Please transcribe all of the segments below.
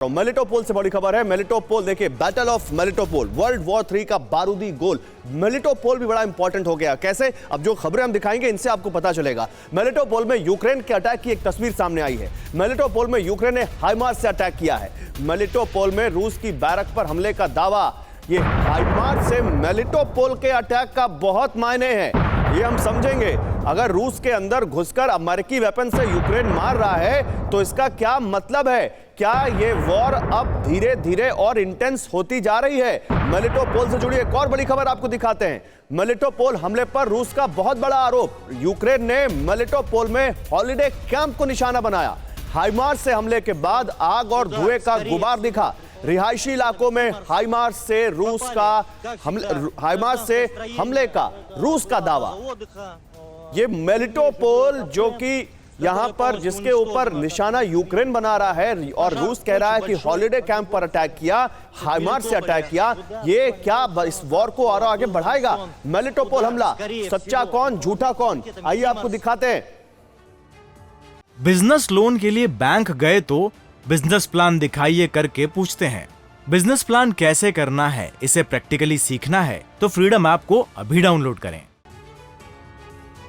Melitopol से बड़ी खबर है। मेलिटोपोल देखिए, battle of Melitopol, world war 3 का बारूदी गोल। मेलिटोपोल भी बड़ा इंपॉर्टेंट हो गया। कैसे? अब जो खबरें हम दिखाएंगे इनसे आपको पता चलेगा। मेलिटोपोल में यूक्रेन के अटैक की एक तस्वीर सामने आई है। मेलिटोपोल में यूक्रेन ने हाइमार्स से अटैक किया है। मेलिटोपोल में रूस की बैरक पर हमले का दावा। ये हाइमार्स से मेलिटोपोल के अटैक का बहुत मायने है, ये हम समझेंगे। अगर रूस के अंदर घुसकर अमेरिकी वेपन से यूक्रेन मार रहा है तो इसका क्या मतलब है? क्या ये वॉर अब धीरे धीरे और इंटेंस होती जा रही है? मेलिटोपोल से जुड़ी एक और बड़ी खबर आपको दिखाते हैं। मेलिटोपोल हमले पर रूस का बहुत बड़ा आरोप। यूक्रेन ने मेलिटोपोल में हॉलिडे कैंप को निशाना बनाया। हाइमार्स से हमले के बाद आग और धुएं का गुबार दिखा। रिहायशी इलाकों में हाइमार्स से हमले का रूस का दावा। ये मेलिटोपोल जो कि यहां पर जिसके ऊपर निशाना यूक्रेन बना रहा है और रूस कह रहा है कि हॉलिडे कैंप पर अटैक किया, हाइमार्स से अटैक किया, ये क्या इस वॉर को और आगे बढ़ाएगा? मेलिटोपोल हमला, सच्चा कौन झूठा कौन, आइए आपको दिखाते हैं। बिजनेस लोन के लिए बैंक गए तो बिजनेस प्लान दिखाइए करके पूछते हैं। बिजनेस प्लान कैसे करना है, इसे प्रैक्टिकली सीखना है तो फ्रीडम ऐप को अभी डाउनलोड करें।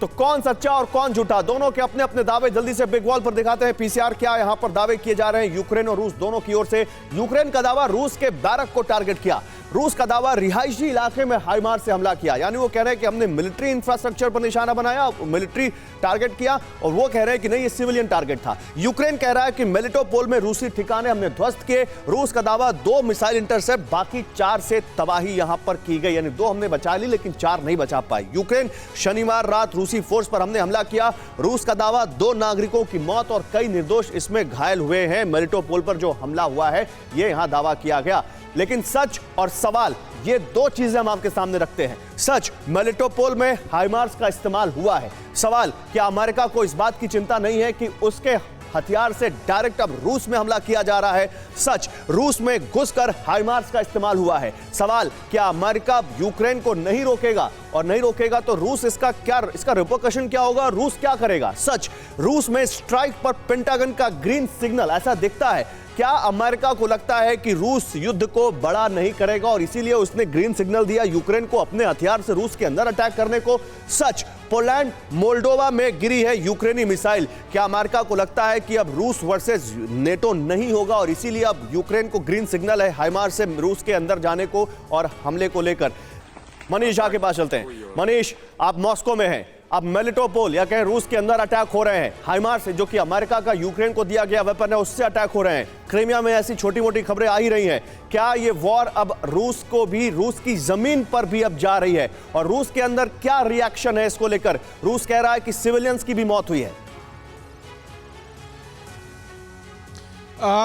तो कौन सच्चा और कौन झूठा, दोनों के अपने अपने दावे जल्दी से बिग वॉल पर दिखाते हैं। पीसीआर क्या यहां पर दावे किए जा रहे हैं यूक्रेन और रूस दोनों की ओर से। यूक्रेन का दावा रूस के बैरक को टारगेट किया। रूस का दावा रिहायशी इलाके में हाइमार्स से हमला किया, यानी वो कह रहे हैं कि हमने मिलिट्री इंफ्रास्ट्रक्चर पर निशाना बनाया, मिलिट्री टारगेट किया, और वो कह रहे हैं कि नहीं, ये सिविलियन टारगेट था। यूक्रेन कह रहा है कि मेलिटोपोल में रूसी ठिकाने हमने ध्वस्त किए। रूस का दावा 2 मिसाइल इंटरसेप्ट, बाकी 4 से तबाही यहां पर की गई, यानी 2 हमने बचा ली लेकिन 4 नहीं बचा पाई। यूक्रेन शनिवार रात रूसी फोर्स पर हमने हमला किया। रूस का दावा 2 नागरिकों की मौत और कई निर्दोष इसमें घायल हुए हैं। मेलिटोपोल पर जो हमला हुआ है ये यहां दावा किया गया। लेकिन सच और सवाल, ये 2 चीजें हम आपके सामने रखते हैं। सच, मेलिटोपोल में हाइमार्स का इस्तेमाल हुआ है। सवाल, क्या अमेरिका को इस बात की चिंता नहीं है कि उसके हथियार से डायरेक्ट अब रूस में हमला किया जा रहा है? सच, रूस में घुसकर हाइमार्स का इस्तेमाल हुआ है। सवाल, क्या अमेरिका यूक्रेन को नहीं रोकेगा, और नहीं रोकेगा तो रूस इसका रिपरकशन क्या होगा, रूस क्या करेगा? सच, रूस में स्ट्राइक पर पेंटागन का ग्रीन सिग्नल ऐसा दिखता है। क्या अमेरिका को लगता है कि रूस युद्ध को बड़ा नहीं करेगा और इसीलिए उसने ग्रीन सिग्नल दिया यूक्रेन को अपने हथियार से रूस के अंदर अटैक करने को? सच, पोलैंड मोल्डोवा में गिरी है यूक्रेनी मिसाइल। क्या अमेरिका को लगता है कि अब रूस वर्सेस नेटो नहीं होगा और इसीलिए अब यूक्रेन को ग्रीन सिग्नल है हाइमार्स से रूस के अंदर जाने को और हमले को लेकर? मनीष झा के पास चलते हैं। मनीष, आप मॉस्को में हैं। अब मेलिटोपोल या कहें रूस के अंदर अटैक हो रहे हैं। हाइमार्स जो कि अमेरिका का यूक्रेन को दिया गया वेपन है उससे अटैक हो रहे हैं। क्रीमिया में ऐसी छोटी मोटी खबरें आ ही रही हैं। क्या ये वॉर अब रूस को भी, रूस की जमीन पर भी अब जा रही है? और रूस के अंदर क्या रिएक्शन है इसको लेकर? रूस कह रहा है कि सिविलियंस की भी मौत हुई है।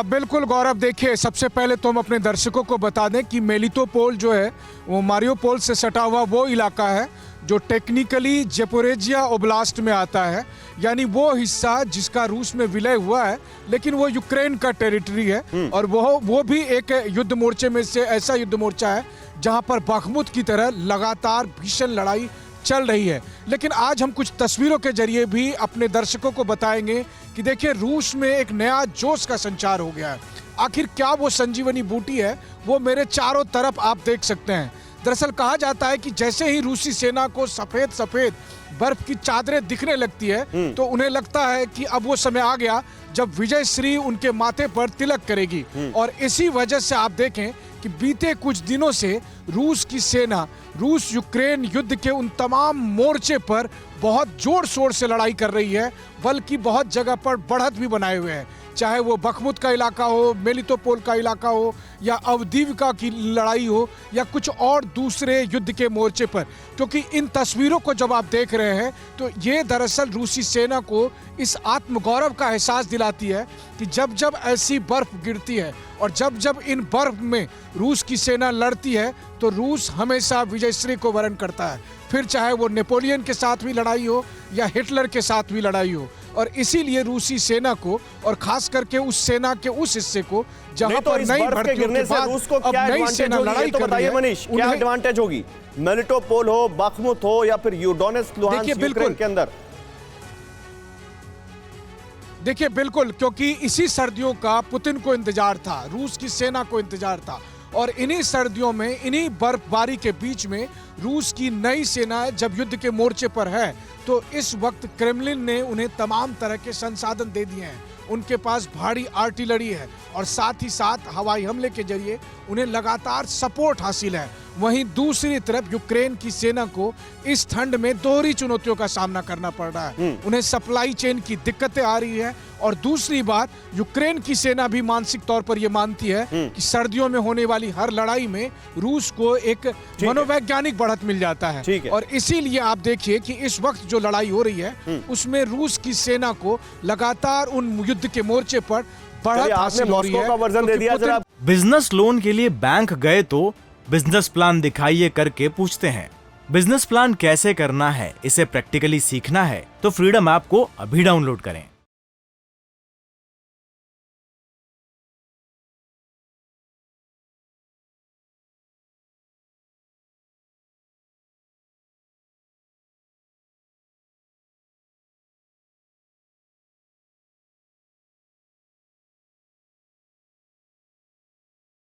बिल्कुल गौरव, देखिए सबसे पहले तो हम अपने दर्शकों को बता दें कि मेलिटोपोल जो है वो मारियोपोल से सटा हुआ वो इलाका है जो टेक्निकली ज़ेपोरिज़िया ओब्लास्ट में आता है, यानी वो हिस्सा जिसका रूस में विलय हुआ है लेकिन वो यूक्रेन का टेरिटरी है। और वो भी एक युद्ध मोर्चे में से ऐसा युद्ध मोर्चा है जहां पर बखमुत की तरह लगातार भीषण लड़ाई चल रही है। लेकिन आज हम कुछ तस्वीरों के जरिए भी अपने दर्शकों को बताएंगे कि देखिए रूस में एक नया जोश का संचार हो गया है। आखिर क्या वो संजीवनी बूटी है, वो मेरे चारों तरफ आप देख सकते हैं। दरअसल कहा जाता है कि जैसे ही रूसी सेना को सफेद सफेद बर्फ की चादरें दिखने लगती है तो उन्हें लगता है कि अब वो समय आ गया जब विजयश्री उनके माथे पर तिलक करेगी। और इसी वजह से आप देखें कि बीते कुछ दिनों से रूस की सेना रूस यूक्रेन युद्ध के उन तमाम मोर्चे पर बहुत जोर शोर से लड़ाई कर रही है, बल्कि बहुत जगह पर बढ़त भी बनाए हुए हैं। चाहे वो बखमुत का इलाका हो, मेलिटोपोल का इलाका हो, या अवदीविका की लड़ाई हो, या कुछ और दूसरे युद्ध के मोर्चे पर। क्योंकि इन तस्वीरों को जब आप देख रहे हैं तो ये दरअसल रूसी सेना को इस आत्मगौरव का एहसास दिलाती है कि जब जब ऐसी बर्फ गिरती है और जब जब इन बर्फ में रूस की सेना लड़ती है तो रूस हमेशा विजयश्री को वरण करता है, फिर चाहे वो नेपोलियन के साथ भी लड़ाई हो या हिटलर के साथ भी लड़ाई हो। और इसीलिए रूसी सेना को, और खास करके उस सेना के उस हिस्से को जहां पर नई भर्तियों के बाद रूस को अब क्या नई सेना लड़ाई कर रही है, मनीष, क्या एडवांटेज होगी? मेलिटोपोल हो, बखमुत हो या फिर यूडोनेस्क, लुहांस्क यूक्रेन के अंदर? देखिए बिल्कुल, क्योंकि इसी सर्दियों का पुतिन को इंतजार था, रूस की सेना को इंतजार था, और इन्हीं सर्दियों में, इन्हीं बर्फबारी के बीच में रूस की नई सेना जब युद्ध के मोर्चे पर है, तो इस वक्त क्रेमलिन ने उन्हें तमाम तरह के संसाधन दे दिए हैं। उनके पास भारी आर्टिलरी है और साथ ही साथ हवाई हमले के जरिए उन्हें लगातार सपोर्ट हासिल है। वहीं दूसरी तरफ यूक्रेन की सेना को इस ठंड में दोहरी चुनौतियों का सामना करना पड़ रहा है। उन्हें सप्लाई चेन की दिक्कतें आ रही है, और दूसरी बात, यूक्रेन की सेना भी मानसिक तौर पर यह मानती है कि सर्दियों में होने वाली हर लड़ाई में रूस को एक मनोवैज्ञानिक बढ़त मिल जाता है। और इसीलिए आप देखिए कि इस वक्त जो लड़ाई हो रही है उसमें रूस की सेना को लगातार उन युद्ध के मोर्चे पर बढ़त हासिल हो रही है। का वर्जन दे दिया जरा। बिजनेस लोन के लिए बैंक गए तो बिजनेस प्लान दिखाइए करके पूछते हैं। बिजनेस प्लान कैसे करना है, इसे प्रैक्टिकली सीखना है तो फ्रीडम ऐप को अभी डाउनलोड करें।